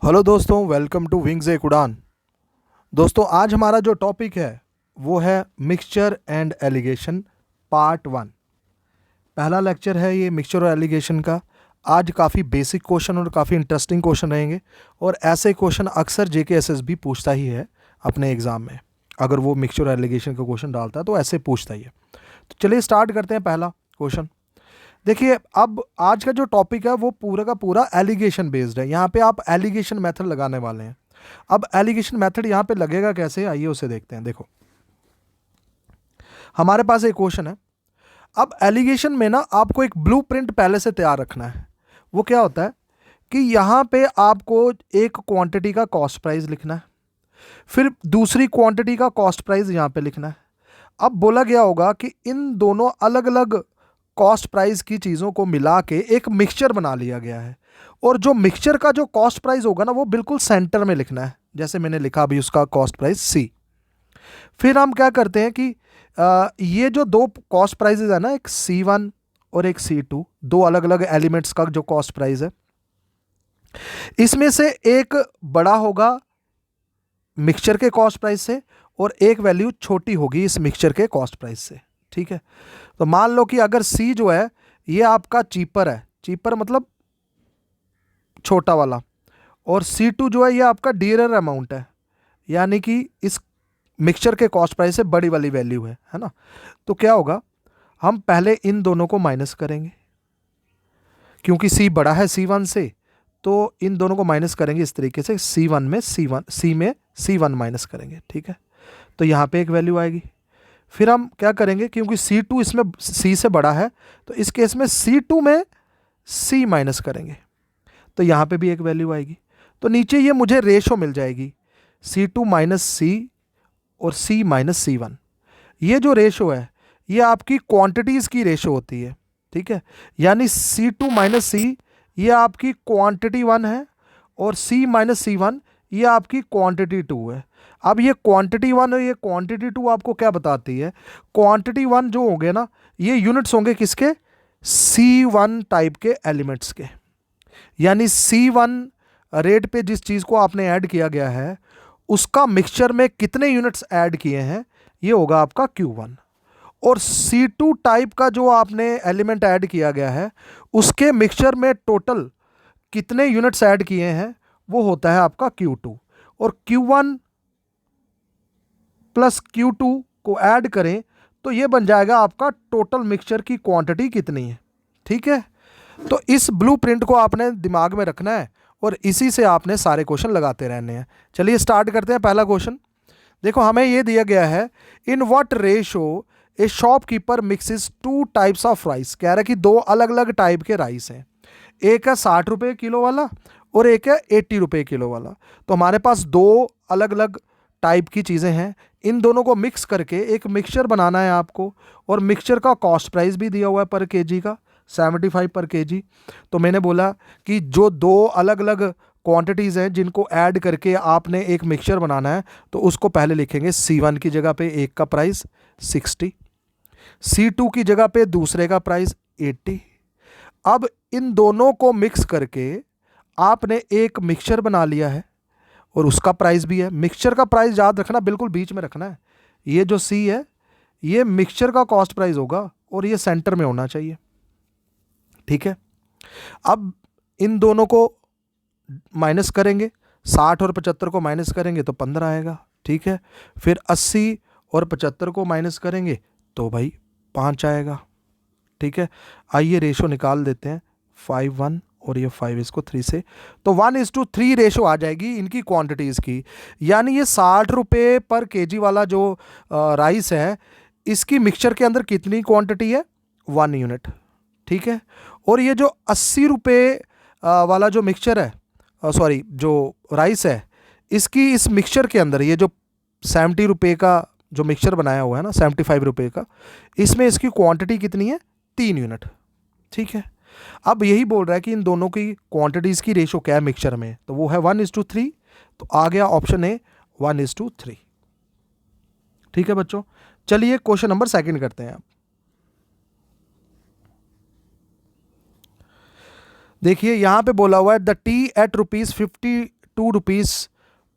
Hello दोस्तों, welcome to wings एक उड़ान। दोस्तों, आज हमारा जो टॉपिक है वो है मिक्सचर एंड एलिगेशन पार्ट 1। पहला लेक्चर है ये मिक्सचर और एलिगेशन का। आज काफ़ी बेसिक क्वेश्चन और काफ़ी इंटरेस्टिंग क्वेश्चन रहेंगे, और ऐसे क्वेश्चन अक्सर जेकेएसएसबी पूछता ही है अपने एग्ज़ाम में। अगर वो मिक्सचर और एलिगेशन का क्वेश्चन डालता है तो ऐसे पूछता ही है। तो चलिए स्टार्ट करते हैं पहला क्वेश्चन। देखिए, अब आज का जो टॉपिक है वो पूरा का पूरा एलिगेशन बेस्ड है। यहाँ पे आप एलिगेशन मेथड लगाने वाले हैं। अब एलिगेशन मेथड यहाँ पे लगेगा कैसे, आइए उसे देखते हैं। देखो, हमारे पास एक क्वेश्चन है। अब एलिगेशन में ना आपको एक ब्लूप्रिंट पहले से तैयार रखना है। वो क्या होता है कि यहाँ पे आपको एक क्वांटिटी का कॉस्ट प्राइस लिखना है, फिर दूसरी क्वांटिटी का कॉस्ट प्राइस यहाँ पे लिखना है। अब बोला गया होगा कि इन दोनों अलग अलग कॉस्ट प्राइस की चीज़ों को मिला के एक मिक्सचर बना लिया गया है, और जो मिक्सचर का जो कॉस्ट प्राइस होगा ना वो बिल्कुल सेंटर में लिखना है, जैसे मैंने लिखा अभी उसका कॉस्ट प्राइस सी। फिर हम क्या करते हैं कि ये जो दो कॉस्ट प्राइजेज है ना, एक C1 और एक C2, दो अलग अलग एलिमेंट्स का जो कॉस्ट प्राइस है, इसमें से एक बड़ा होगा मिक्सचर के कॉस्ट प्राइस से और एक वैल्यू छोटी होगी इस मिक्सचर के कॉस्ट प्राइस से। ठीक है, तो मान लो कि अगर सी जो है ये आपका चीपर है, चीपर मतलब छोटा वाला, और C2 जो है ये आपका डियरर अमाउंट है, यानी कि इस मिक्सचर के कॉस्ट प्राइस से बड़ी वाली वैल्यू है ना। तो क्या होगा, हम पहले इन दोनों को माइनस करेंगे, क्योंकि C बड़ा है C1 से, तो इन दोनों को माइनस करेंगे इस तरीके से, C1 में C में C1 माइनस करेंगे। ठीक है, तो यहाँ पे एक वैल्यू आएगी। फिर हम क्या करेंगे, क्योंकि C2 इसमें C से बड़ा है, तो इस केस में C2 में C माइनस करेंगे, तो यहाँ पे भी एक वैल्यू आएगी। तो नीचे ये मुझे रेशो मिल जाएगी, C2 माइनस C और C माइनस C1। ये जो रेशो है ये आपकी क्वांटिटीज़ की रेशो होती है। ठीक है, यानी C2 माइनस C ये आपकी क्वांटिटी 1 है, और C माइनस C1 ये आपकी क्वांटिटी 2 है। अब ये क्वांटिटी 1 और ये क्वांटिटी 2 आपको क्या बताती है? क्वांटिटी 1 जो होंगे ना, ये यूनिट्स होंगे किसके? C1 टाइप के एलिमेंट्स के। यानी C1 रेट पे जिस चीज़ को आपने ऐड किया गया है उसका मिक्सचर में कितने यूनिट्स ऐड किए हैं, ये होगा आपका Q1। और C2 टाइप का जो आपने एलिमेंट ऐड किया गया है उसके मिक्सचर में टोटल कितने यूनिट्स ऐड किए हैं, वो होता है आपका Q2। और Q1 प्लस Q2 को ऐड करें तो ये बन जाएगा आपका टोटल मिक्सचर की क्वांटिटी कितनी है। ठीक है, तो इस ब्लूप्रिंट को आपने दिमाग में रखना है और इसी से आपने सारे क्वेश्चन लगाते रहने हैं। चलिए स्टार्ट करते हैं पहला क्वेश्चन। देखो, हमें ये दिया गया है, in what ratio A shopkeeper mixes 2 types of rice. कह रहा है कि दो अलग अलग टाइप के राइस हैं, एक है 60 रुपये किलो वाला और एक है 80 रुपये किलो वाला। तो हमारे पास दो अलग अलग टाइप की चीज़ें हैं, इन दोनों को मिक्स करके एक मिक्सचर बनाना है आपको, और मिक्सचर का कॉस्ट प्राइस भी दिया हुआ है पर केजी का 75 पर केजी। तो मैंने बोला कि जो दो अलग अलग क्वांटिटीज़ हैं जिनको ऐड करके आपने एक मिक्सचर बनाना है, तो उसको पहले लिखेंगे C1 की जगह पे एक का प्राइस 60, C2 की जगह पे दूसरे का प्राइस 80। अब इन दोनों को मिक्स करके आपने एक मिक्सचर बना लिया है और उसका प्राइस भी है। मिक्सचर का प्राइस याद रखना, बिल्कुल बीच में रखना है। ये जो C है ये मिक्सचर का कॉस्ट प्राइस होगा और ये सेंटर में होना चाहिए। ठीक है, अब इन दोनों को माइनस करेंगे, 60 और 75 को माइनस करेंगे तो 15 आएगा। ठीक है, फिर 80 और 75 को माइनस करेंगे तो भाई 5 आएगा। ठीक है, आइए रेशो निकाल देते हैं, 5 1 और ये 5 इसको 3 से, तो 1:3 रेशो आ जाएगी इनकी क्वांटिटीज़ की। यानी ये 60 रुपये पर केजी वाला जो राइस है, इसकी मिक्सचर के अंदर कितनी क्वांटिटी है? 1 यूनिट। ठीक है, और ये जो 80 रुपये वाला जो मिक्सचर है, सॉरी जो राइस है, इसकी इस मिक्सचर के अंदर ये जो 70 रुपये का जो मिक्सचर बनाया हुआ है ना, 75 रुपये का, इसमें इसकी क्वांटिटी कितनी है? 3 यूनिट। ठीक है, अब यही बोल रहा है कि इन दोनों की क्वांटिटीज़ की रेशो क्या है मिक्सचर में, तो वो है 1:3। तो आ गया ऑप्शन ए 1:3। ठीक है बच्चों, चलिए क्वेश्चन नंबर 2 करते हैं। आप देखिए, यहां पे बोला हुआ है द टी एट ₹50 52 रुपीज़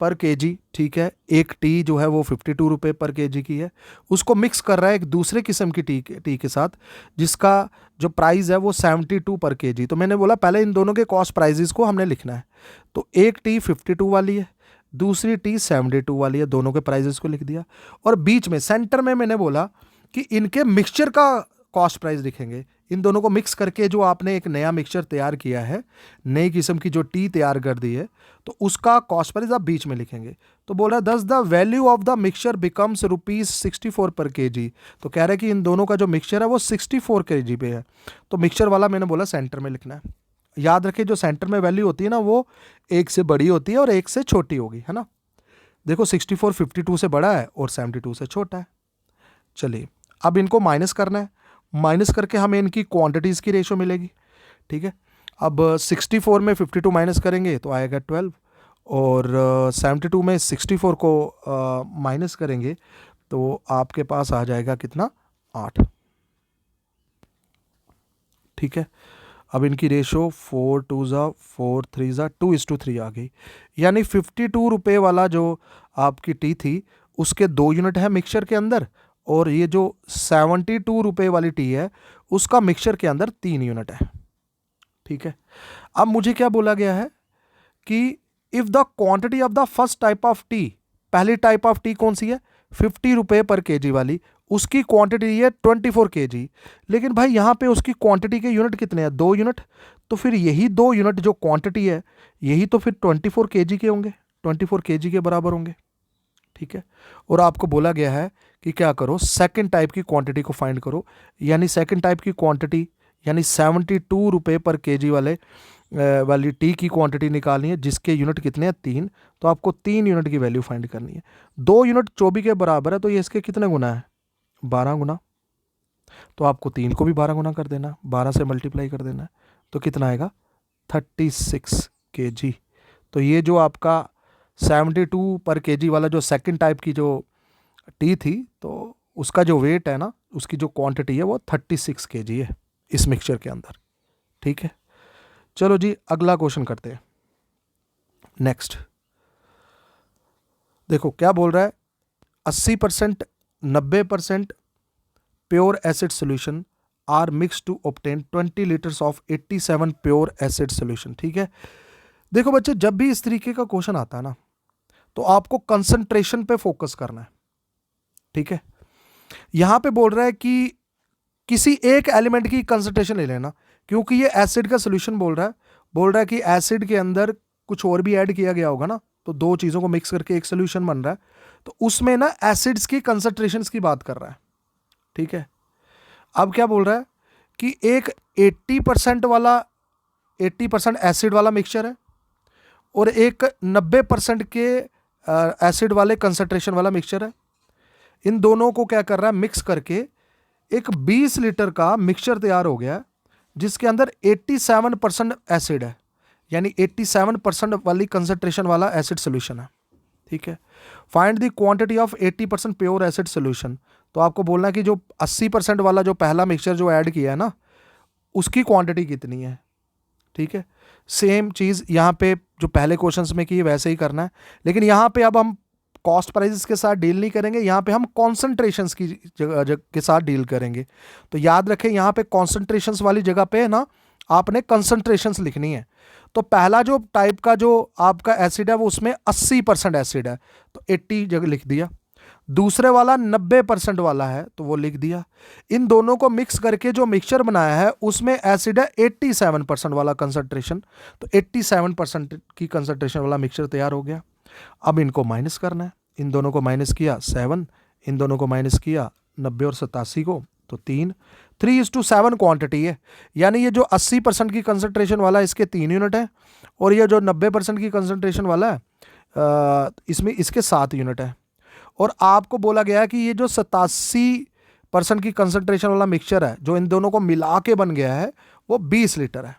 पर केजी, ठीक है। एक टी जो है वो 52 रुपये पर केजी की है, उसको मिक्स कर रहा है एक दूसरे किस्म की टी के साथ जिसका जो प्राइस है वो 72 पर केजी। तो मैंने बोला पहले इन दोनों के कॉस्ट प्राइजेस को हमने लिखना है। तो एक टी 52 वाली है, दूसरी टी 72 वाली है, दोनों के प्राइजेस को लिख दिया। और बीच में सेंटर में मैंने बोला कि इनके मिक्सचर का कॉस्ट प्राइस लिखेंगे। इन दोनों को मिक्स करके जो आपने एक नया मिक्सचर तैयार किया है, नई किस्म की जो टी तैयार कर दी है, तो उसका कॉस्ट प्राइस आप बीच में लिखेंगे। तो बोल रहा है दस the value of the mixture becomes ₹64 पर केजी। तो कह रहे हैं कि इन दोनों का जो मिक्सचर है वो 64 केजी पे है। तो मिक्सचर वाला मैंने बोला सेंटर में लिखना है। याद रखिए जो सेंटर में वैल्यू होती है ना वो एक से बड़ी होती है और एक से छोटी होगी, है ना। देखो 64 52 से बड़ा है और 72 से छोटा है। चलिए अब इनको माइनस करना है, माइनस करके हमें इनकी क्वांटिटीज़ की रेशो मिलेगी, ठीक है। अब 64 में 52 माइनस करेंगे तो आएगा 12 और 72 में 64 को माइनस करेंगे तो आपके पास आ जाएगा कितना, 8, ठीक है। अब इनकी रेशो 4 2 ज़ा 4 3 ज़ा 2:3 आ गई। यानी 52 रुपये वाला जो आपकी टी थी उसके 2 यूनिट है मिक्सचर के अंदर, और ये जो 72 रुपये वाली टी है उसका मिक्सचर के अंदर 3 यूनिट है, ठीक है। अब मुझे क्या बोला गया है कि if the quantity of the first type of T, पहली टाइप ऑफ टी कौन सी है 50 रुपये पर केजी वाली, उसकी क्वांटिटी है 24 केजी। लेकिन भाई यहाँ पे उसकी क्वांटिटी के यूनिट कितने हैं, 2 यूनिट। तो फिर यही 2 यूनिट जो क्वांटिटी है यही तो फिर 24 केजी के होंगे, 24 केजी के बराबर होंगे, ठीक है। और आपको बोला गया है कि क्या करो, सेकंड टाइप की क्वांटिटी को फाइंड करो। यानी सेकंड टाइप की क्वांटिटी यानी 72 रुपये पर केजी वाली टी की क्वांटिटी निकालनी है जिसके यूनिट कितने हैं, 3। तो आपको 3 यूनिट की वैल्यू फाइंड करनी है। 2 यूनिट 24 के बराबर है तो ये इसके कितने गुना है, 12 गुना। तो आपको 3 को भी 12 गुना कर देना, 12 से मल्टीप्लाई कर देना है तो कितना आएगा 36 केजी। तो ये जो आपका 72 पर केजी वाला जो सेकंड टाइप की जो टी थी तो उसका जो वेट है ना, उसकी जो क्वांटिटी है वो 36 केजी है इस मिक्सचर के अंदर, ठीक है। चलो जी अगला क्वेश्चन करते हैं। नेक्स्ट देखो क्या बोल रहा है, 80% 90% pure acid solution are mix to obtain 20 litres of 87 pure acid solution, ठीक है। देखो बच्चे जब भी इस तरीके का क्वेश्चन आता है ना तो आपको कंसंट्रेशन पे फोकस करना है, ठीक है। यहां पे बोल रहा है कि किसी एक एलिमेंट की कंसंट्रेशन ले लेना, क्योंकि ये एसिड का सोल्यूशन बोल रहा है कि एसिड के अंदर कुछ और भी ऐड किया गया होगा ना, तो 2 चीज़ों को मिक्स करके एक सोल्यूशन बन रहा है। तो उसमें ना एसिड्स की कंसंट्रेशंस की बात कर रहा है, ठीक है। अब क्या बोल रहा है कि एक 80% वाला 80% एसिड वाला मिक्सचर है और एक 90% के एसिड वाले कंसंट्रेशन वाला मिक्सचर है। इन दोनों को क्या कर रहा है, मिक्स करके एक 20 लीटर का मिक्सचर तैयार हो गया जिसके अंदर 87% एसिड है, यानी 87% वाली कंसंट्रेशन वाला एसिड सोल्यूशन है, ठीक है। Find the quantity of 80% pure acid solution. तो आपको बोलना है कि जो 80% वाला जो पहला मिक्सचर जो ऐड किया है ना उसकी क्वांटिटी कितनी है, ठीक है। सेम चीज़ यहाँ पे जो पहले क्वेश्चंस में की वैसे ही करना है, लेकिन यहाँ पे अब हम कॉस्ट प्राइसेस के साथ डील नहीं करेंगे, यहाँ पे हम कॉन्सेंट्रेशंस की जगह के साथ डील करेंगे। तो याद रखें यहाँ पे कॉन्सेंट्रेशंस वाली जगह पे ना आपने कंसंट्रेशंस लिखनी है। तो पहला जो टाइप का जो आपका एसिड है वो उसमें 80% एसिड है तो 80 जगह लिख दिया। दूसरे वाला 90% वाला है तो वो लिख दिया। इन दोनों को मिक्स करके जो मिक्सचर बनाया है उसमें एसिड है 87% वाला कंसंट्रेशन, तो 87% की कंसंट्रेशन वाला मिक्सचर तैयार हो गया। अब इनको माइनस करना है, इन दोनों को माइनस किया 7, इन दोनों को माइनस किया 90 और 87 को, तो 3:7 क्वांटिटी है। यानी ये जो 80% की कंसंट्रेशन वाला है इसके 3 यूनिट है और ये जो 90% की कंसंट्रेशन वाला है इसमें इसके 7 यूनिट है। और आपको बोला गया है कि ये जो 87% की कंसंट्रेशन वाला मिक्सचर है जो इन दोनों को मिला के बन गया है वो 20 लीटर है,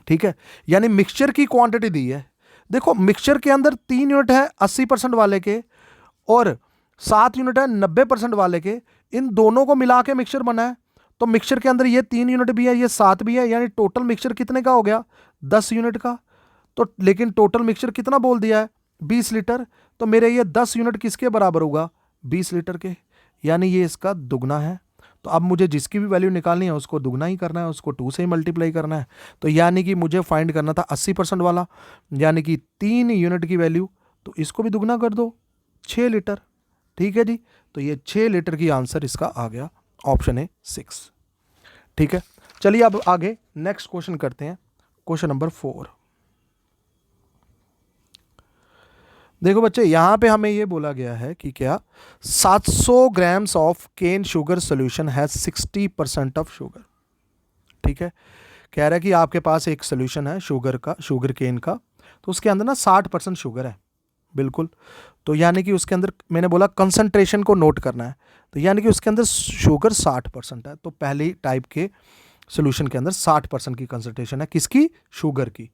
ठीक है। यानी मिक्सचर की क्वांटिटी दी है। देखो मिक्सचर के अंदर 3 यूनिट है 80% वाले के और 7 यूनिट है 90% वाले के, इन दोनों को मिला के मिक्सचर बना है। तो मिक्सचर के अंदर ये 3 यूनिट भी है ये 7 भी है, यानी टोटल मिक्सचर कितने का हो गया 10 यूनिट का। तो लेकिन टोटल मिक्सचर कितना बोल दिया है, 20 लीटर, तो मेरे ये 10 यूनिट किसके बराबर होगा, 20 लीटर के, यानी ये इसका दुगना है। तो अब मुझे जिसकी भी वैल्यू निकालनी है उसको दुगना ही करना है, उसको 2 से ही मल्टीप्लाई करना है। तो यानी कि मुझे फाइंड करना था 80% वाला, यानी कि 3 यूनिट की वैल्यू, तो इसको भी दुगना कर दो, 6 लीटर। ठीक है जी, तो ये 6 लीटर की आंसर इसका आ गया, ऑप्शन है 6। ठीक है, चलिए अब आगे नेक्स्ट क्वेश्चन करते हैं, क्वेश्चन नंबर 4। देखो बच्चे, यहां पे हमें ये बोला गया है कि क्या 700 grams of cane sugar solution has 60% of sugar. ठीक है, कह रहा है कि आपके पास एक सोल्यूशन है शुगर का, शुगर केन का, तो उसके अंदर ना 60% शुगर है, बिल्कुल। तो यानी कि उसके अंदर मैंने बोला कंसंट्रेशन को नोट करना है, तो यानी कि उसके अंदर शुगर 60% है। तो पहली टाइप के सोल्यूशन के अंदर 60% की कंसंट्रेशन है, किसकी, शुगर की।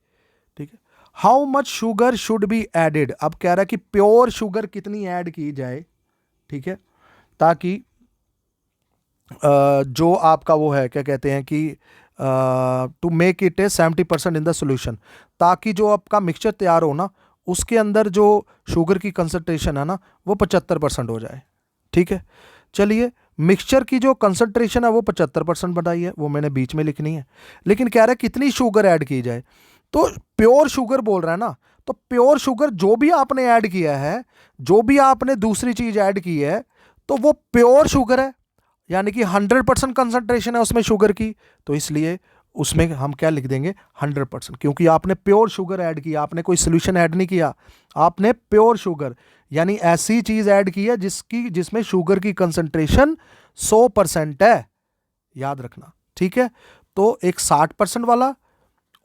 ठीक है, how much sugar should be added, अब कह रहा है कि प्योर शुगर कितनी ऐड की जाए, ठीक है, ताकि जो आपका वो है क्या कहते हैं कि to make it a 70% in the solution, ताकि जो आपका मिक्सचर तैयार हो ना उसके अंदर जो शुगर की कंसंट्रेशन है ना वो 75% हो जाए। ठीक है, चलिए मिक्सचर की जो कंसंट्रेशन है वो 75% बढ़ाई है, वो मैंने बीच में लिखनी है, लेकिन कह रहा है कितनी शुगर ऐड की जाए, तो प्योर शुगर बोल रहा है ना, तो प्योर शुगर जो भी आपने ऐड किया है, जो भी आपने दूसरी चीज ऐड की है, तो वो प्योर शुगर है, यानी कि 100% कंसंट्रेशन है उसमें शुगर की, तो इसलिए उसमें हम क्या लिख देंगे, 100%, क्योंकि आपने प्योर शुगर ऐड किया, आपने कोई सोल्यूशन ऐड नहीं किया, आपने प्योर शुगर यानी ऐसी चीज ऐड की है जिसमें शुगर की कंसंट्रेशन 100% है, याद रखना। ठीक है, तो एक 60% वाला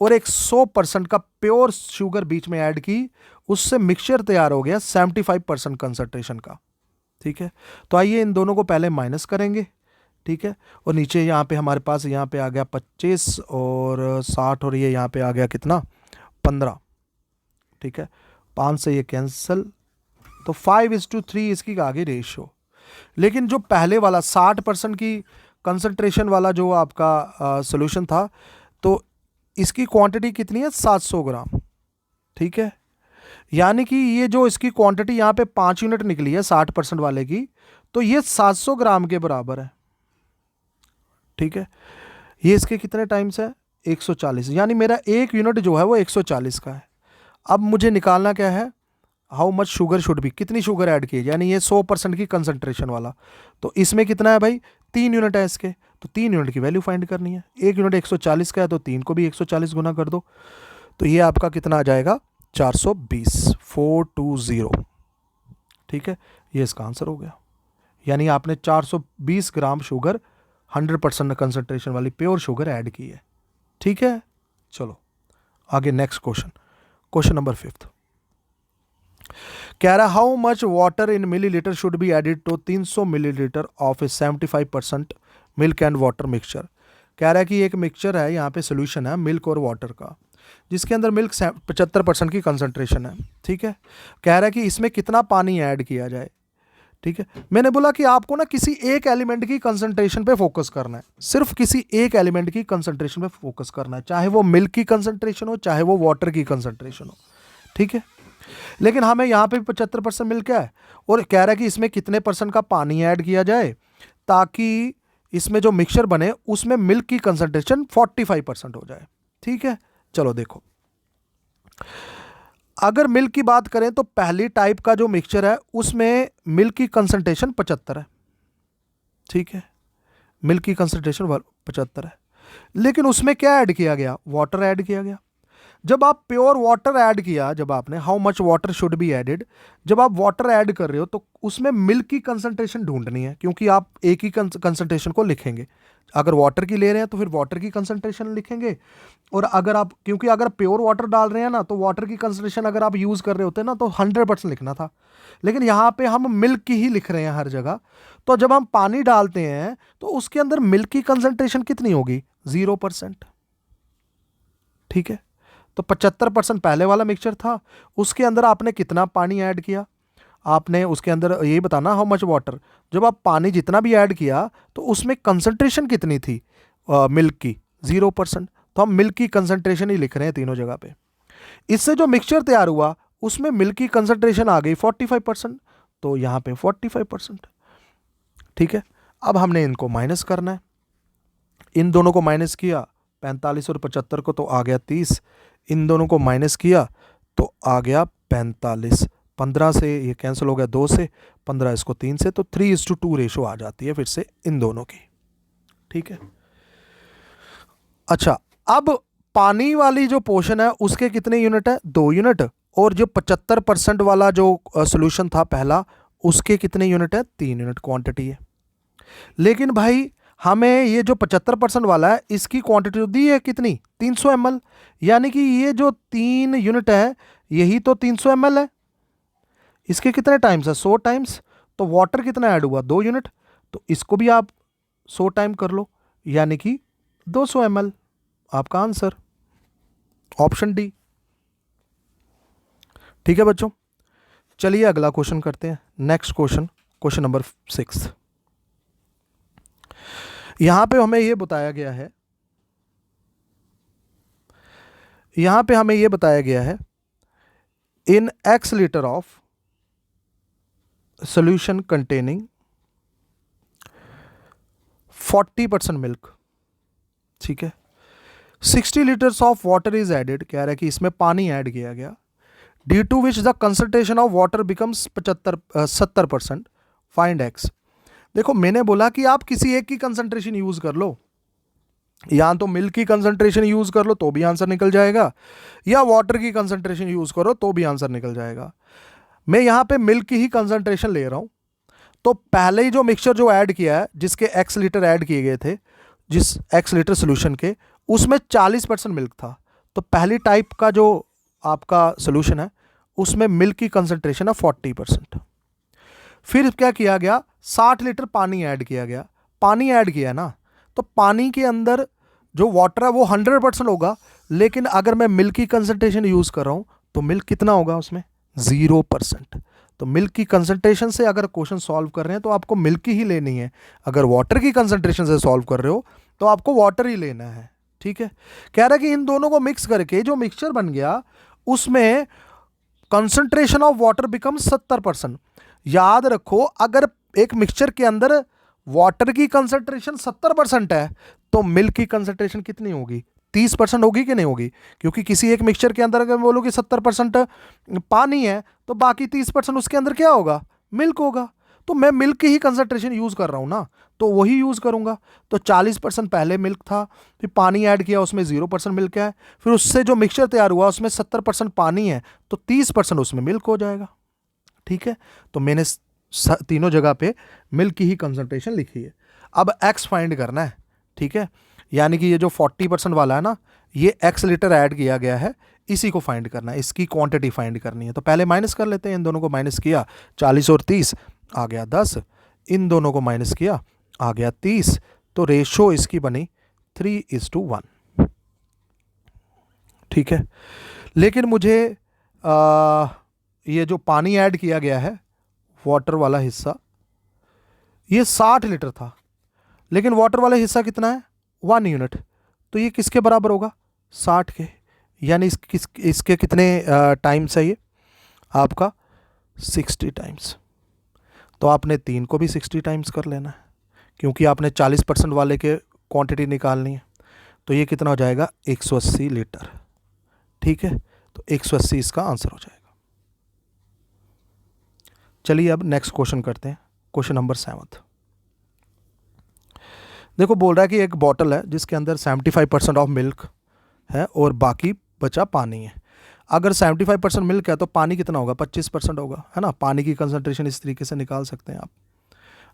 और एक 100% का प्योर शुगर बीच में ऐड की, उससे मिक्सचर तैयार हो गया 75% कंसंट्रेशन का। ठीक है, तो आइए इन दोनों को पहले माइनस करेंगे। ठीक है, और नीचे यहाँ पे हमारे पास यहाँ पे आ गया 25 और 60, और ये यहाँ पे आ गया कितना, 15। ठीक है, 5 से ये कैंसिल, तो 5:3 इसकी आगे रेशियो। लेकिन जो पहले वाला 60% की कंसंट्रेशन वाला जो आपका सोल्यूशन था, तो इसकी क्वांटिटी कितनी है, 700 ग्राम। ठीक है, यानी कि ये जो इसकी क्वांटिटी यहाँ पे 5 यूनिट निकली है 60% वाले की, तो ये 700 ग्राम के बराबर है। ठीक है, ये इसके कितने टाइम्स है, 140, यानी मेरा एक यूनिट जो है वो 140 का है। अब मुझे निकालना क्या है, how much sugar should B, कितनी शुगर ऐड की है, यानी ये 100% की कंसंट्रेशन वाला, तो इसमें कितना है भाई, 3 यूनिट है इसके, तो 3 यूनिट की वैल्यू फाइंड करनी है। एक यूनिट 140 का है, तो 3 को भी 140 गुना कर दो, तो ये आपका कितना आ जाएगा, 420, 420। ठीक है, ये इसका आंसर हो गया, यानी आपने 420 ग्राम शुगर 100% कंसंट्रेशन वाली प्योर शुगर ऐड की है। ठीक है, चलो आगे नेक्स्ट क्वेश्चन, क्वेश्चन नंबर 5 कह रहा है how much water in millilitre should be added to 300 millilitre of a 75% milk and water mixture. कह रहा है कि एक मिक्सचर है, यहाँ पे सोल्यूशन है मिल्क और वाटर का, जिसके अंदर मिल्क 75% की कंसंट्रेशन है। ठीक है, कह रहा है कि इसमें कितना पानी ऐड किया जाए। ठीक है, मैंने बोला कि आपको ना किसी एक एलिमेंट की कंसंट्रेशन पे फोकस करना है, सिर्फ किसी एक एलिमेंट की कंसंट्रेशन पे फोकस करना है, चाहे वो मिल्क की कंसंट्रेशन हो चाहे वो वाटर की कंसंट्रेशन हो। ठीक है, लेकिन हमें यहाँ पे 75% मिल्क है, और कह रहा है कि इसमें कितने परसेंट का पानी ऐड किया जाए ताकि इसमें जो मिक्सचर बने उसमें मिल्क की कंसंट्रेशन 45% हो जाए। ठीक है, चलो देखो, अगर मिल्क की बात करें तो पहली टाइप का जो मिक्सचर है उसमें मिल्क की कंसंट्रेशन 75 है। ठीक है, मिल्क की कंसंट्रेशन 75 है, लेकिन उसमें क्या ऐड किया गया, वाटर ऐड किया गया। जब आप प्योर वाटर ऐड किया, जब आपने how much water should be added, जब आप वाटर ऐड कर रहे हो तो उसमें मिल्क की कंसंट्रेशन ढूंढनी है, क्योंकि आप एक ही कंसंट्रेशन को लिखेंगे। अगर वाटर की ले रहे हैं तो फिर वाटर की कंसंट्रेशन लिखेंगे, और अगर आप, क्योंकि अगर प्योर वाटर डाल रहे हैं ना तो वाटर की कंसंट्रेशन अगर आप यूज़ कर रहे होते ना तो 100% लिखना था, लेकिन यहाँ पे हम मिल्क की ही लिख रहे हैं हर जगह। तो जब हम पानी डालते हैं तो उसके अंदर मिल्क की कंसंट्रेशन कितनी होगी, 0%। ठीक है, तो 75% पहले वाला मिक्सचर था, उसके अंदर आपने कितना पानी ऐड किया, आपने उसके अंदर यही बताना हाउ मच वाटर, जब आप पानी जितना भी ऐड किया तो उसमें कंसंट्रेशन कितनी थी मिल्क की, 0%। तो हम मिल्क की कंसंट्रेशन ही लिख रहे हैं तीनों जगह पे। इससे जो मिक्सचर तैयार हुआ उसमें मिल्क की कंसंट्रेशन आ गई 45%, तो यहाँ पे 45%। ठीक है, अब हमने इनको माइनस करना है। इन दोनों को माइनस किया, 45 और 75 को, तो आ गया 30। इन दोनों को माइनस किया तो आ गया 45। 15 से ये कैंसिल हो गया, 2 से 15, इसको 3 से, तो 3:2 रेशो आ जाती है फिर से इन दोनों की। ठीक है, अच्छा, अब पानी वाली जो पोर्शन है उसके कितने यूनिट है? 2 यूनिट। और जो 75% वाला जो सोल्यूशन था पहला, उसके कितने यूनिट है? 3 यूनिट क्वांटिटी है। लेकिन भाई हमें ये जो 75% वाला है इसकी क्वांटिटी तो दी है कितनी? 300 ml, यानी कि ये जो 3 यूनिट है यही तो 300 ml है। इसके कितने टाइम्स है? 100 टाइम्स। तो वाटर कितना ऐड हुआ? 2 यूनिट। तो इसको भी आप 100 टाइम कर लो, यानी कि 200 ml। आपका आंसर ऑप्शन डी। ठीक है बच्चों, चलिए अगला क्वेश्चन करते हैं। Next question, question number 6। यहां पे हमें यह बताया गया है, in x litre of solution containing 40% milk, ठीक है, 60 litres of water is added, कह रहा है कि इसमें पानी ऐड किया गया, due to which the concentration of water becomes 70%, find x। देखो मैंने बोला कि आप किसी एक की कंसंट्रेशन यूज कर लो, या तो मिल्क की कंसंट्रेशन यूज कर लो तो भी आंसर निकल जाएगा, या वाटर की कंसंट्रेशन यूज करो तो भी आंसर निकल जाएगा। मैं यहां पे मिल्क की ही कंसंट्रेशन ले रहा हूं। तो पहले ही जो मिक्सचर जो ऐड किया है, जिसके x लीटर ऐड किए गए थे, जिस x लीटर सोल्यूशन के, उसमें 40% मिल्क था। तो पहली टाइप का जो आपका सोल्यूशन है उसमें मिल्क की कंसंट्रेशन है 40%। फिर क्या किया गया? 60 लीटर पानी ऐड किया गया। पानी ऐड किया ना, तो पानी के अंदर जो वाटर है वो 100% होगा, लेकिन अगर मैं मिल्क की कंसंट्रेशन यूज कर रहा हूं तो मिल्क कितना होगा उसमें? 0%। तो मिल्क की कंसंट्रेशन से अगर क्वेश्चन सॉल्व कर रहे हैं तो आपको मिल्क की ही लेनी है, अगर वाटर की कंसंट्रेशन से सॉल्व कर रहे हो तो आपको वाटर ही लेना है। ठीक है, कह रहा है कि इन दोनों को मिक्स करके जो मिक्सचर बन गया उसमें कंसंट्रेशन ऑफ वाटर बिकम 70%। याद रखो, अगर एक मिक्सचर के अंदर वाटर की कंसंट्रेशन 70% है तो मिल्क की कंसंट्रेशन कितनी होगी? 30% होगी कि नहीं होगी? क्योंकि किसी एक मिक्सचर के अंदर अगर मैं बोलूँ कि 70% पानी है तो बाकी 30% उसके अंदर क्या होगा? मिल्क होगा। तो मैं मिल्क की ही कंसंट्रेशन यूज कर रहा हूं ना, तो वही यूज करूंगा। तो 40% पहले मिल्क था, फिर पानी ऐड किया उसमें 0% मिल्क है, फिर उससे जो मिक्सचर तैयार हुआ उसमें 70% पानी है, तो 30% उसमें मिल्क हो जाएगा। ठीक है, तो मैंने तीनों जगह पे मिल्क की ही कंसंट्रेशन लिखी है। अब x फाइंड करना है। ठीक है, यानी कि ये जो 40% वाला है ना, ये x लीटर ऐड किया गया है, इसी को फाइंड करना है, इसकी क्वांटिटी फाइंड करनी है। तो पहले माइनस कर लेते हैं, इन दोनों को माइनस किया, 40 और 30 आ गया 10, इन दोनों को माइनस किया आ गया 30, तो रेशो इसकी बनी 3:1। ठीक है, लेकिन मुझे ये जो पानी ऐड किया गया है, वाटर वाला हिस्सा, ये 60 लीटर था, लेकिन वाटर वाला हिस्सा कितना है? 1 यूनिट। तो ये किसके बराबर होगा? 60 के, यानी इसके कितने टाइम्स है? ये आपका 60 टाइम्स। तो आपने 3 को भी 60 टाइम्स कर लेना है, क्योंकि आपने 40% वाले के क्वांटिटी निकालनी है। तो ये कितना हो जाएगा? 180 लीटर। ठीक है, तो 180 इसका आंसर हो जाएगा। चलिए अब नेक्स्ट क्वेश्चन करते हैं, क्वेश्चन नंबर 7। देखो बोल रहा है कि एक बॉटल है जिसके अंदर 75% ऑफ मिल्क है और बाकी बचा पानी है। अगर 75% मिल्क है तो पानी कितना होगा? 25% होगा, है ना। पानी की कंसंट्रेशन इस तरीके से निकाल सकते हैं आप।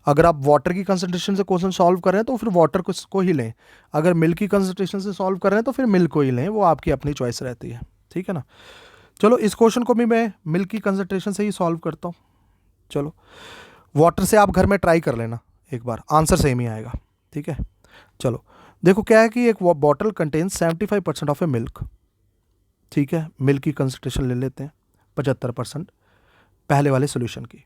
अगर आप वाटर की कंसंट्रेशन से क्वेश्चन सॉल्व कर रहे हैं तो फिर वाटर को ही लें, अगर मिल्क की कंसंट्रेशन से सॉल्व कर रहे हैं तो फिर मिल्क को ही लें, वो आपकी अपनी चॉइस रहती है। ठीक है ना। चलो इस क्वेश्चन को भी मैं मिल्क की कंसंट्रेशन से ही सॉल्व करता हूँ। चलो, वाटर से आप घर में ट्राई कर लेना एक बार, आंसर सेम ही आएगा। ठीक है, चलो देखो क्या है कि एक bottle contains 75% of A milk. ठीक है, मिल्क की कंसंट्रेशन ले लेते हैं 75% पहले वाले सोल्यूशन की।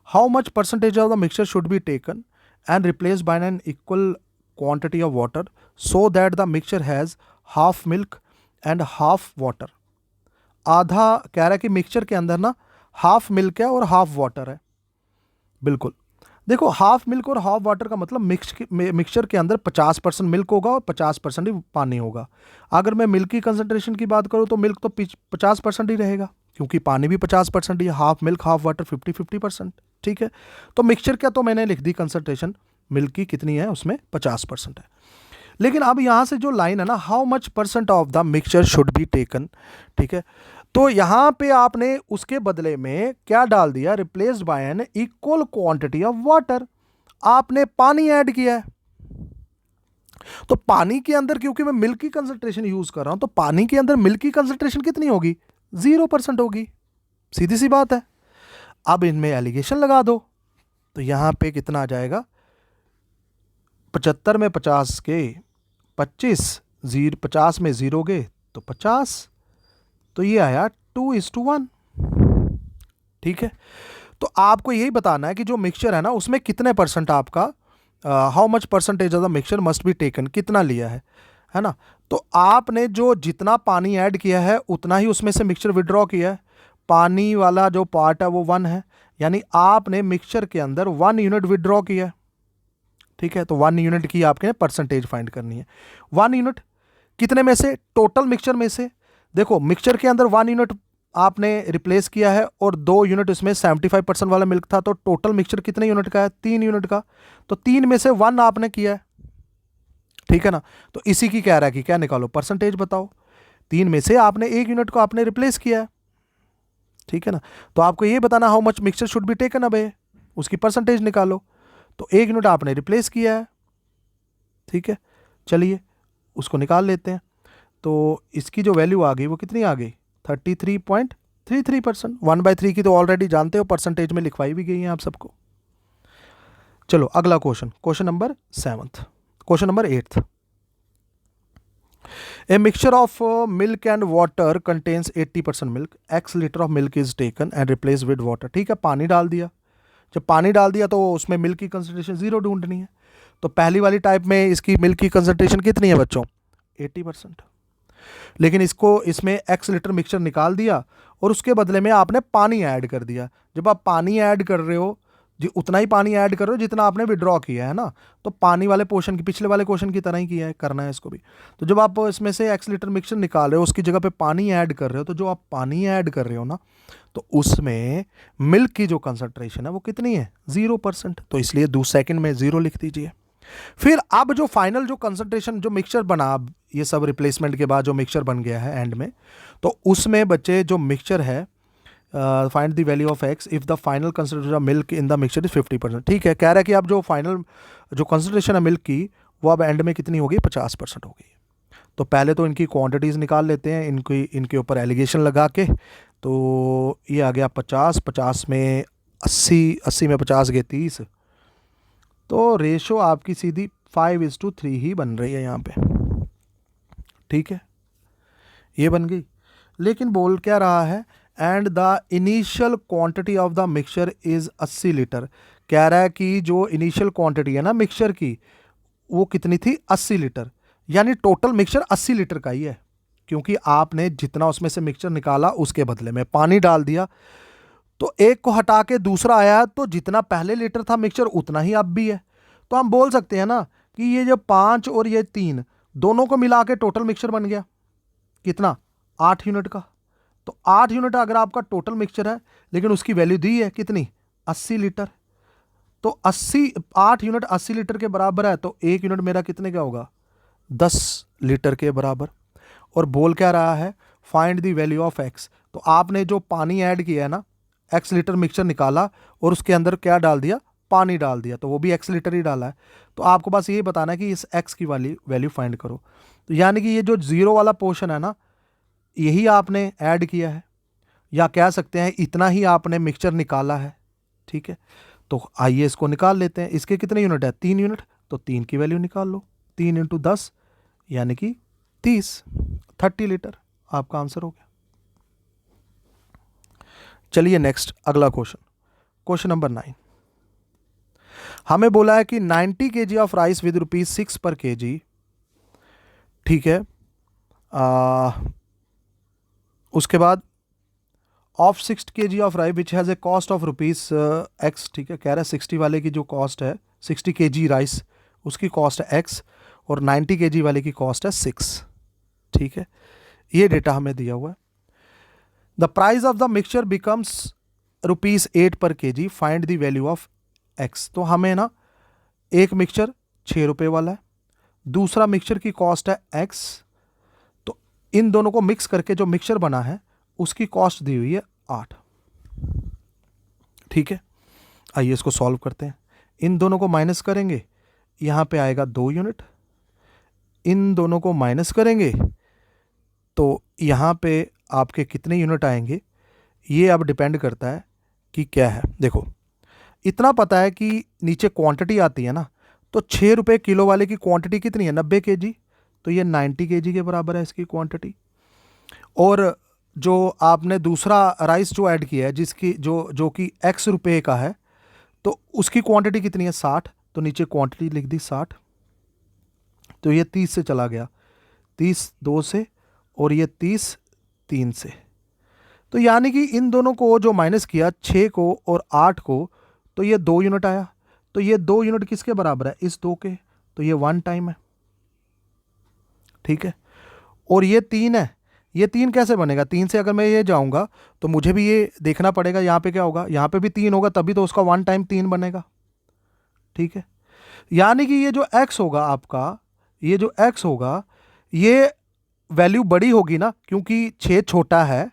How much percentage of the mixture should be taken and replace by an equal quantity of water so that the mixture has half milk and half water. आधा कह रहा है कि मिक्सचर के अंदर ना हाफ मिल्क है और हाफ वाटर है। बिल्कुल, देखो हाफ मिल्क और हाफ वाटर का मतलब मिक्सचर के अंदर 50% मिल्क होगा और 50% ही पानी होगा। अगर मैं मिल्क की कंसंट्रेशन की बात करूँ तो मिल्क तो 50% ही रहेगा, क्योंकि पानी भी 50% ही, हाफ मिल्क हाफ वाटर 50-50%। ठीक है, तो मिक्सचर का तो मैंने लिख दी कंसंट्रेशन मिल्क की कितनी है, उसमें 50% है। लेकिन अब यहाँ से जो लाइन है ना, how much % of the mixture should be taken, ठीक है, तो यहाँ पे आपने उसके बदले में क्या डाल दिया, replaced by an equal quantity of water, आपने पानी ऐड किया है। तो पानी के अंदर क्योंकि मैं मिल्क की कंसंट्रेशन यूज कर रहा हूं, तो पानी के अंदर मिल्क की कंसंट्रेशन कितनी होगी, 0% होगी, सीधी सी बात है। अब इनमें एलिगेशन लगा दो, तो यहां पे कितना आ जाएगा, 75 में 50 के 25, 50 में 0 गए तो 50, तो ये आया 2:1। ठीक है, तो आपको यही बताना है कि जो मिक्सचर है ना उसमें कितने % आपका, how much % of the mixture must be taken, कितना लिया है ना। तो आपने जो जितना पानी ऐड किया है उतना ही उसमें से मिक्सचर विड्रॉ किया है। पानी वाला जो पार्ट है वो 1 है, यानी आपने मिक्सचर के अंदर 1 यूनिट विड्रॉ किया है। ठीक है, तो 1 यूनिट की आपके % फाइंड करनी है। 1 यूनिट कितने में से, टोटल मिक्सचर में से। देखो मिक्सचर के अंदर 1 यूनिट आपने रिप्लेस किया है और 2 यूनिट इसमें 75% वाला मिल्क था, तो टोटल मिक्सचर कितने यूनिट का है, 3 यूनिट का, तो 3 में से 1 आपने किया है। ठीक है ना, तो इसी की कह रहा है कि क्या निकालो, % बताओ। 3 में से आपने 1 यूनिट को आपने रिप्लेस किया है। ठीक है ना, तो आपको ये बताना how much mixture should be taken, अब उसकी % निकालो। तो 1 यूनिट आपने रिप्लेस किया है। ठीक है, चलिए उसको निकाल लेते हैं। तो इसकी जो वैल्यू आ गई वो कितनी आ गई, 33.33%। 1/3 की तो ऑलरेडी जानते हो, % में लिखवाई भी गई है आप सबको। चलो अगला question, question number 7, question number 8। A mixture of milk and water contains 80% milk, x litre of milk is taken and replace with water. ठीक है, पानी डाल दिया, जब पानी डाल दिया तो उसमें मिल्क की कंसंट्रेशन 0 ढूंढनी है। तो पहली वाली टाइप में इसकी मिल्क की कंसंट्रेशन कितनी है बच्चों, 80%। लेकिन इसको इसमें x लीटर मिक्सचर निकाल दिया और उसके बदले में आपने पानी ऐड कर दिया। जब आप पानी ऐड कर रहे हो, जी उतना ही पानी ऐड कर रहे हो जितना आपने विड्रॉ किया है ना, तो पानी वाले पोर्शन की, पिछले वाले क्वेश्चन की तरह ही किया है, करना है इसको भी। तो जब आप इसमें से x लीटर मिक्सचर निकाल रहे हो, उसकी जगह पे पानी ऐड कर रहे हो, तो जो आप पानी ऐड कर रहे हो ना, तो उसमें मिल्क की जो कंसंट्रेशन है वो कितनी है, 0%। तो इसलिए सेकंड में 0 लिख दीजिए। फिर अब जो फाइनल जो कंसंट्रेशन जो मिक्सचर बना, ये सब रिप्लेसमेंट के बाद जो मिक्सचर बन गया है एंड में, तो उसमें बच्चे जो मिक्सचर है, find the value of x if the final concentration of milk in the mixture is 50%। ठीक है, कह रहा है कि अब जो फाइनल जो कंसंट्रेशन है मिल्क की वो अब एंड में कितनी होगी, 50% होगी। तो पहले तो इनकी क्वांटिटीज़ निकाल लेते हैं, इनके ऊपर एलिगेशन लगा के। तो ये आ गया 50, 50 में 80, 80 में 50 गए 30, तो रेशो आपकी सीधी 5:3 ही बन रही है यहाँ पे। ठीक है, ये बन गई। लेकिन बोल क्या रहा है, and the initial quantity of the mixture is 80 litre. कह रहा है कि जो इनिशियल क्वांटिटी है ना मिक्सचर की, वो कितनी थी, 80 लीटर, यानी टोटल मिक्सचर 80 लीटर का ही है, क्योंकि आपने जितना उसमें से मिक्सचर निकाला उसके बदले में पानी डाल दिया। तो एक को हटा के दूसरा आया, तो जितना पहले लीटर था मिक्सचर उतना ही अब भी है। तो हम बोल सकते हैं ना कि ये जो 5 और ये 3 दोनों को मिला के टोटल मिक्सचर बन गया कितना, 8 यूनिट का। तो 8 यूनिट अगर आपका टोटल मिक्सचर है, लेकिन उसकी वैल्यू दी है कितनी, 80 लीटर, तो 8 यूनिट 80 लीटर के बराबर है, तो 1 यूनिट मेरा कितने का होगा, 10 लीटर के बराबर। और बोल क्या रहा है, find the value of x। तो आपने जो पानी ऐड किया है ना, x लीटर मिक्सचर निकाला और उसके अंदर क्या डाल दिया, पानी डाल दिया, तो वो भी x लीटर ही डाला है। तो आपको बस ये बताना है कि इस x की वैल्यू फाइंड करो। तो यानी कि ये जो 0 वाला पोर्शन है ना, यही आपने ऐड किया है, या कह सकते हैं इतना ही आपने मिक्सचर निकाला है। ठीक है, तो आइए इसको निकाल लेते हैं। इसके कितने यूनिट है, 3 यूनिट, तो 3 की वैल्यू निकाल लो, 3 × 10 यानी कि 30 लीटर आपका आंसर हो गया। चलिए नेक्स्ट अगला क्वेश्चन, क्वेश्चन नंबर 9। हमें बोला है कि 90 kg ऑफ राइस विद ₹6 पर kg। ठीक है, उसके बाद of 60 kg of rice which has a cost of rupees x, ठीक है, कह रहा है 60 वाले की जो कॉस्ट है 60 kg राइस उसकी कॉस्ट है एक्स और 90 kg वाले की कॉस्ट है 6, ठीक है, ये डेटा हमें दिया हुआ है। The price of the mixture becomes ₹8 पर kg, find the value of x. तो हमें ना एक मिक्सचर 6 रुपये वाला है, दूसरा मिक्सचर की कॉस्ट है एक्स, तो इन दोनों को मिक्स करके जो मिक्सचर बना है उसकी कॉस्ट दी हुई है 8, ठीक है। आइए इसको सॉल्व करते हैं। इन दोनों को माइनस करेंगे, यहाँ पे आएगा 2 यूनिट, इन दोनों को माइनस करेंगे तो यहाँ पे आपके कितने यूनिट आएंगे, ये अब डिपेंड करता है कि क्या है। देखो इतना पता है कि नीचे क्वांटिटी आती है ना, तो 6 रुपये किलो वाले की क्वांटिटी कितनी है 90 kg, तो ये 90 kg के बराबर है इसकी क्वांटिटी। और जो आपने दूसरा राइस जो ऐड किया है जिसकी जो कि x रुपये का है, तो उसकी क्वांटिटी कितनी है 60, तो नीचे क्वांटिटी लिख दी 60, तो ये 30 से चला गया, 30 2 से और ये 30 3 से, तो यानी कि इन दोनों को जो माइनस किया 6 को और 8 को, तो ये 2 यूनिट आया, तो ये 2 यूनिट किसके बराबर है इस 2 के, तो ये 1 टाइम है, ठीक है। और ये 3 है, ये 3 कैसे बनेगा, 3 से अगर मैं ये जाऊंगा तो मुझे भी ये देखना पड़ेगा यहाँ पे क्या होगा, यहाँ पे भी 3 होगा तभी तो उसका 1 टाइम 3 बनेगा, ठीक है। यानी कि ये जो x होगा आपका, ये जो x होगा ये वैल्यू बड़ी होगी ना, क्योंकि 6 छोटा है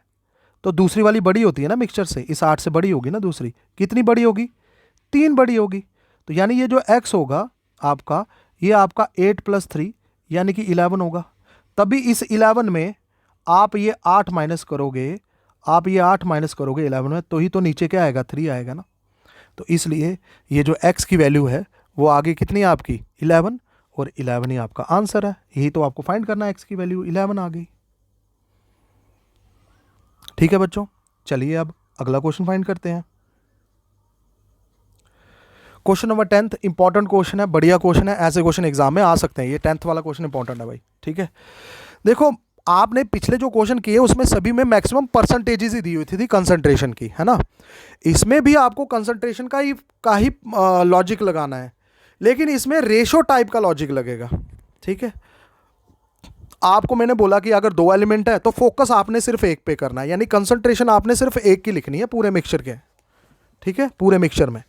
तो दूसरी वाली बड़ी होती है ना मिक्सचर से, इस 8 से बड़ी होगी ना दूसरी, कितनी बड़ी होगी 3 बड़ी होगी, तो यानी ये जो x होगा आपका, ये आपका 8 + 3 यानी कि 11 होगा। तभी इस 11 में आप ये 8 माइनस करोगे, आप ये 8 माइनस करोगे 11 में, तो ही तो नीचे क्या आएगा 3 आएगा ना। तो इसलिए ये जो x की वैल्यू है वो आगे कितनी है आपकी 11, और 11 ही आपका आंसर है। यही तो आपको फाइंड करना है, x की वैल्यू 11 आ गई, ठीक है बच्चों। चलिए अब अगला क्वेश्चन फाइंड करते हैं। Question number 10th important question है, बढ़िया क्वेश्चन है, ऐसे क्वेश्चन एग्जाम में आ सकते हैं, ये 10th वाला क्वेश्चन इंपॉर्टेंट है भाई, ठीक है। देखो आपने पिछले जो क्वेश्चन किए उसमें सभी में मैक्सिमम परसेंटेजेस ही दी हुई थी कंसंट्रेशन की, है ना। इसमें भी आपको कंसंट्रेशन का ही लॉजिक लगाना है, लेकिन इसमें रेशो टाइप का लॉजिक लगेगा, ठीक है। आपको मैंने बोला कि अगर 2 एलिमेंट है तो फोकस आपने सिर्फ एक पे करना है, यानी कंसंट्रेशन आपने सिर्फ एक की लिखनी है पूरे मिक्सचर के, ठीक है, पूरे मिक्सचर में।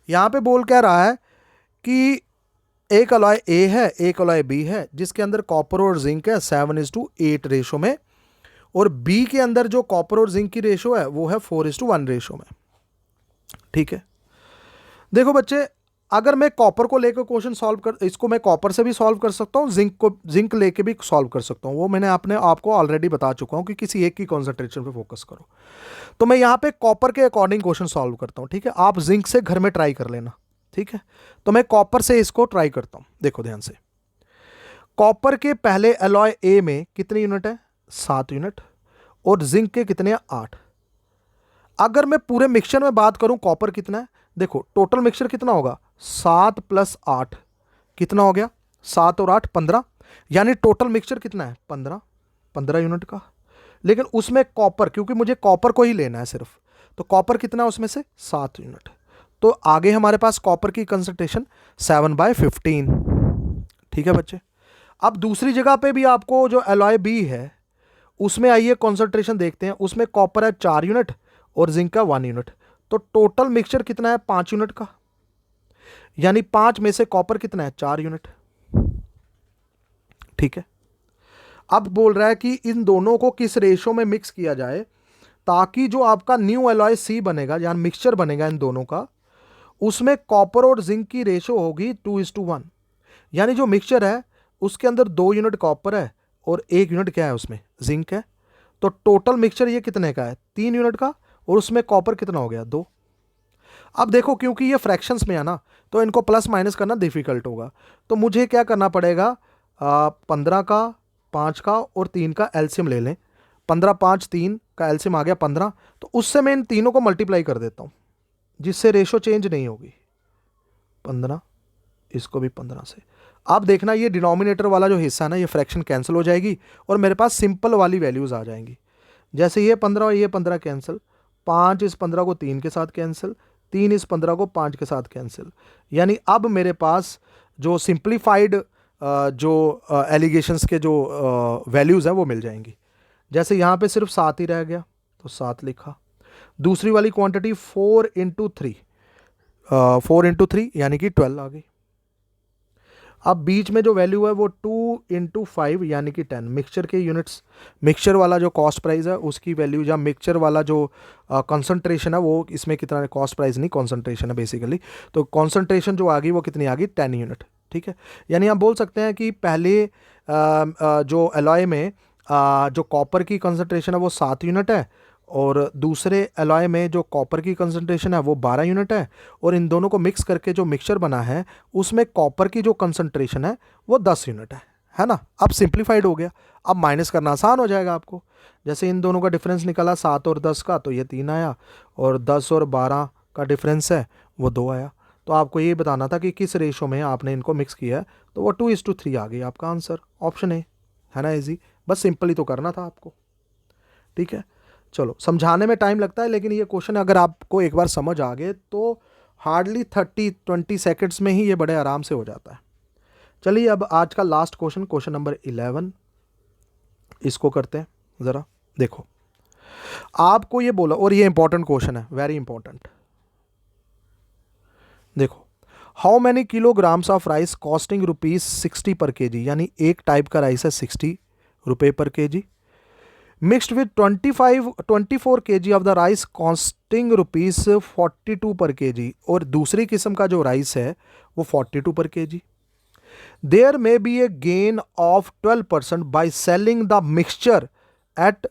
यहाँ पे बोल कह रहा है कि एक अलॉय ए है, एक अलॉय बी है, जिसके अंदर कॉपर और जिंक है 7:8 रेशो में, और बी के अंदर जो कॉपर और जिंक की रेशो है वो है 4:1 रेशो में, ठीक है। देखो बच्चे, अगर मैं कॉपर को लेकर क्वेश्चन सॉल्व कर, इसको मैं कॉपर से भी सॉल्व कर सकता हूँ, जिंक लेके भी सॉल्व कर सकता हूँ, वो मैंने आपको ऑलरेडी बता चुका हूँ कि किसी एक की कॉन्सेंट्रेशन पे फोकस करो। तो मैं यहाँ पे कॉपर के अकॉर्डिंग क्वेश्चन सॉल्व करता हूँ, ठीक है। आप जिंक से घर में ट्राई कर लेना, ठीक है। तो मैं कॉपर से इसको ट्राई करता हूँ। देखो ध्यान से, कॉपर के पहले अलॉय ए में कितने यूनिट है 7 यूनिट, और जिंक के कितने हैं 8। अगर मैं पूरे मिक्सचर में बात करूं कॉपर कितना है, देखो टोटल मिक्सचर कितना होगा 7 + 8 कितना हो गया, 7 और 8 15, यानी टोटल मिक्सचर कितना है 15 यूनिट का। लेकिन उसमें कॉपर, क्योंकि मुझे कॉपर को ही लेना है सिर्फ, तो कॉपर कितना है उसमें से 7 यूनिट, तो आगे हमारे पास कॉपर की कंसंट्रेशन 7/15, ठीक है बच्चे। अब दूसरी जगह पे भी आपको जो अलॉय बी है उसमें आइए कॉन्सेंट्रेशन देखते हैं, उसमें कॉपर है 4 यूनिट और जिंक का 1 यूनिट, तो टोटल मिक्सचर कितना है 5 यूनिट का, यानी 5 में से कॉपर कितना है 4 यूनिट, ठीक है। अब बोल रहा है कि इन दोनों को किस रेशो में मिक्स किया जाए ताकि जो आपका न्यू अलॉय सी बनेगा, यानी मिक्सचर बनेगा इन दोनों का, उसमें कॉपर और जिंक की रेशो होगी 2:1, यानी जो मिक्सचर है उसके अंदर 2 यूनिट कॉपर है और 1 यूनिट क्या है उसमें जिंक है, तो टोटल मिक्सचर ये कितने का है 3 यूनिट का, और उसमें कॉपर कितना हो गया 2। अब देखो क्योंकि ये फ्रैक्शंस में है ना, तो इनको प्लस माइनस करना डिफिकल्ट होगा, तो मुझे क्या करना पड़ेगा 15 का 5 का और 3 का एलसीएम ले लें, 15 5 3 का एलसीएम आ गया 15, तो उससे मैं इन तीनों को मल्टीप्लाई कर देता हूँ जिससे रेशो चेंज नहीं होगी, 15 इसको भी 15 से। अब देखना ये डिनोमिनेटर वाला जो हिस्सा है ना, ये फ्रैक्शन कैंसिल हो जाएगी और मेरे पास सिंपल वाली वैल्यूज़ आ जाएंगी। जैसे ये 15 और ये 15 कैंसिल, 5 इस 15 को 3 के साथ कैंसिल, 3 इस 15 को 5 के साथ कैंसिल। यानी अब मेरे पास जो सिंप्लीफाइड जो एलिगेशंस के जो वैल्यूज़ हैं वो मिल जाएंगी। जैसे यहाँ पे सिर्फ 7 ही रह गया तो 7 लिखा। दूसरी वाली क्वांटिटी 4 इंटू थ्री यानी कि 12 आ गई। अब बीच में जो वैल्यू है वो 2 इंटू 5 यानी कि 10। मिक्सचर के यूनिट्स, मिक्सचर वाला जो कॉस्ट प्राइस है उसकी वैल्यू, या मिक्सचर वाला जो कंसंट्रेशन है वो, इसमें कितना, कॉस्ट प्राइस नहीं कॉन्सेंट्रेशन है बेसिकली, तो कॉन्सेंट्रेशन जो आ गई वो कितनी आ गई, 10 यूनिट। ठीक है, यानी हम बोल सकते हैं कि पहले जो एलॉय में जो कॉपर की कंसंट्रेशन है वो 7 यूनिट है, और दूसरे एलॉय में जो कॉपर की कंसंट्रेशन है वो 12 यूनिट है, और इन दोनों को मिक्स करके जो मिक्सचर बना है उसमें कॉपर की जो कंसंट्रेशन है वो 10 यूनिट है ना। अब सिंप्लीफाइड हो गया, अब माइनस करना आसान हो जाएगा आपको। जैसे इन दोनों का डिफरेंस निकला 7 और 10 का, तो ये 3 आया, और 10 और 12 का डिफरेंस है वो 2 आया। तो आपको ये बताना था कि किस रेशो में आपने इनको मिक्स किया है, तो वो 2:3 आ गई आपका आंसर, ऑप्शन ए है ना, इजी। बस सिंपल ही तो करना था आपको। ठीक है, चलो, समझाने में टाइम लगता है, लेकिन ये क्वेश्चन अगर आपको एक बार समझ आ गए तो हार्डली 30-20 सेकेंड्स में ही ये बड़े आराम से हो जाता है। चलिए अब आज का लास्ट क्वेश्चन, क्वेश्चन नंबर 11, इसको करते हैं ज़रा। देखो, आपको ये बोला, और ये इंपॉर्टेंट क्वेश्चन है, वेरी इंपॉर्टेंट। देखो, how many kilograms of rice costing ₹60 पर केजी, यानी एक टाइप का राइस है 60 रुपये पर KG, mixed with 24 kg of the rice costing ₹42 per KG, और दूसरी किस्म का जो राइस है वो 42 per KG. There may be a gain of 12% by selling the mixture at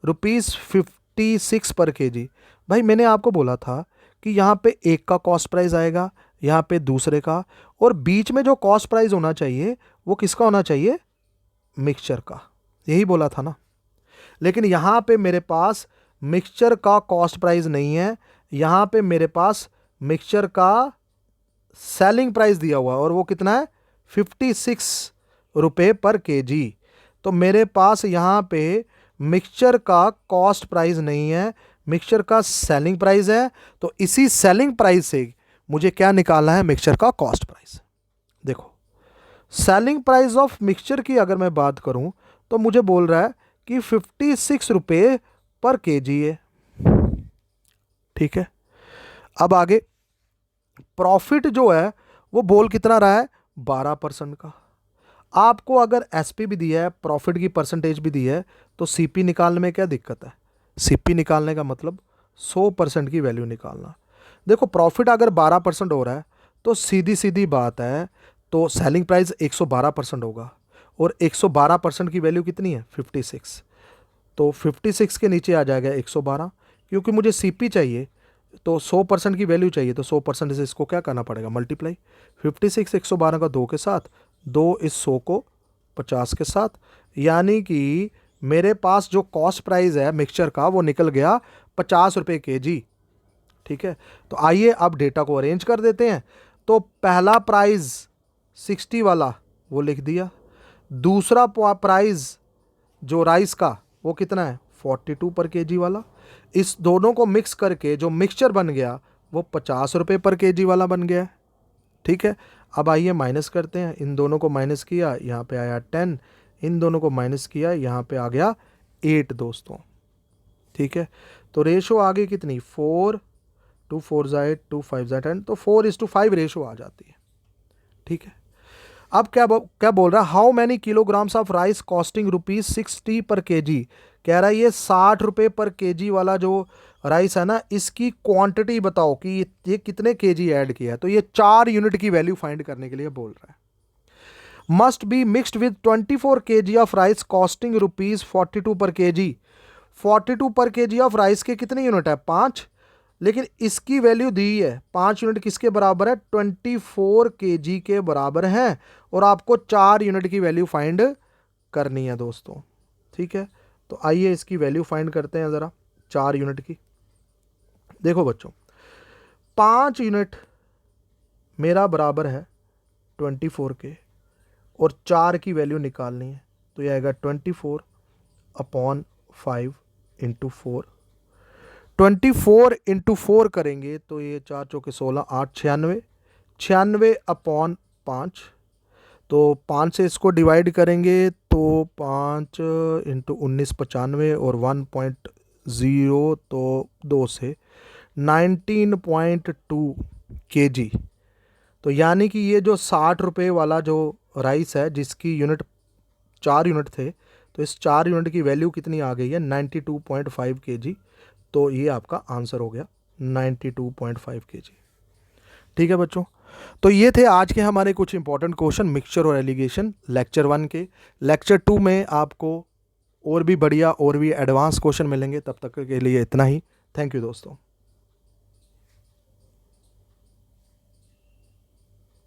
₹56 per KG. भाई मैंने आपको बोला था कि यहाँ पे एक का कॉस्ट प्राइस आएगा, यहाँ पे दूसरे का, और बीच में जो कॉस्ट प्राइस होना चाहिए वो किसका होना चाहिए, मिक्सचर का, यही बोला था ना। लेकिन यहाँ पे मेरे पास मिक्सचर का कॉस्ट प्राइस नहीं है, यहाँ पे मेरे पास मिक्सचर का सेलिंग प्राइस दिया हुआ है, और वो कितना है, 56 रुपये पर केजी। तो मेरे पास यहाँ पे मिक्सचर का कॉस्ट प्राइस नहीं है, मिक्सचर का सेलिंग प्राइस है। तो इसी सेलिंग प्राइस से मुझे क्या निकालना है, मिक्सचर का कॉस्ट प्राइस। देखो, सेलिंग प्राइस ऑफ मिक्सचर की अगर मैं बात करूं तो मुझे बोल रहा है कि 56 रुपये पर केजी है। ठीक है, अब आगे प्रॉफिट जो है वो बोल कितना रहा है, 12% का। आपको अगर एसपी भी दिया है, प्रॉफिट की परसेंटेज भी दी है, तो सीपी निकालने में क्या दिक्कत है। सीपी निकालने का मतलब 100% की वैल्यू निकालना। देखो, प्रॉफिट अगर 12% हो रहा है तो सीधी सीधी बात है, तो सेलिंग प्राइस 112% होगा, और 112% की वैल्यू कितनी है, 56। तो 56 के नीचे आ जाएगा 112, क्योंकि मुझे सीपी चाहिए, तो 100% की वैल्यू चाहिए, तो 100% से इसको क्या करना पड़ेगा, मल्टीप्लाई। 56 112 का 2 के साथ, 2 इस 100 को 50 के साथ, यानी कि मेरे पास जो कॉस्ट प्राइस है मिक्सचर का वो निकल गया 50 रुपये केजी। ठीक है, तो आइए अब डेटा को अरेंज कर देते हैं। तो पहला प्राइस 60 वाला वो लिख दिया, दूसरा प्राइस जो राइस का वो कितना है, 42 पर केजी वाला। इस दोनों को मिक्स करके जो मिक्सचर बन गया वो 50 रुपये पर केजी वाला बन गया। ठीक है, अब आइए माइनस करते हैं। इन दोनों को माइनस किया, यहाँ पे आया 10, इन दोनों को माइनस किया, यहाँ पे आ गया 8 दोस्तों। ठीक है, तो रेशो आ गई कितनी, 4, 2 4 8, 2 5 10, तो 4:5 रेशो आ जाती है। ठीक है, अब क्या बोल रहा है, how many kilograms of rice costing ₹60 पर केजी। कह रहा है ये 60 रुपये पर केजी वाला जो राइस है ना, इसकी क्वांटिटी बताओ कि ये कितने केजी ऐड किया है। तो ये 4 यूनिट की वैल्यू फाइंड करने के लिए बोल रहा है। Must be mixed with 24 kg of rice costing ₹42 per KG. 42 per KG of rice के कितने यूनिट है, 5, लेकिन इसकी वैल्यू दी है 5 यूनिट किसके बराबर है, 24 kg के बराबर है, और आपको 4 यूनिट की वैल्यू फाइंड करनी है दोस्तों। ठीक है, तो आइए इसकी वैल्यू फाइंड करते हैं ज़रा 4 यूनिट की। देखो बच्चों, 5 यूनिट मेरा बराबर है 24 के, और 4 की वैल्यू निकालनी है, तो यह आएगा 24/5 इंटू 4, 24 इंटू 4 करेंगे तो ये 4 चौके 16, 8 96, 96 अपॉन 5। तो 5 से इसको डिवाइड करेंगे तो 5 इंटू 19 95 और 1.0 तो 2 से 19.2 kg। तो यानी कि ये जो 60 रुपये वाला जो राइस है जिसकी यूनिट 4 यूनिट थे, तो इस 4 यूनिट की वैल्यू कितनी आ गई है 92.5 kg। तो ये आपका आंसर हो गया 92.5 kg। ठीक है बच्चों, तो ये थे आज के हमारे कुछ इंपॉर्टेंट क्वेश्चन मिक्सचर और एलिगेशन लेक्चर 1 के। लेक्चर 2 में आपको और भी बढ़िया और भी एडवांस क्वेश्चन मिलेंगे। तब तक के लिए इतना ही। थैंक यू दोस्तों।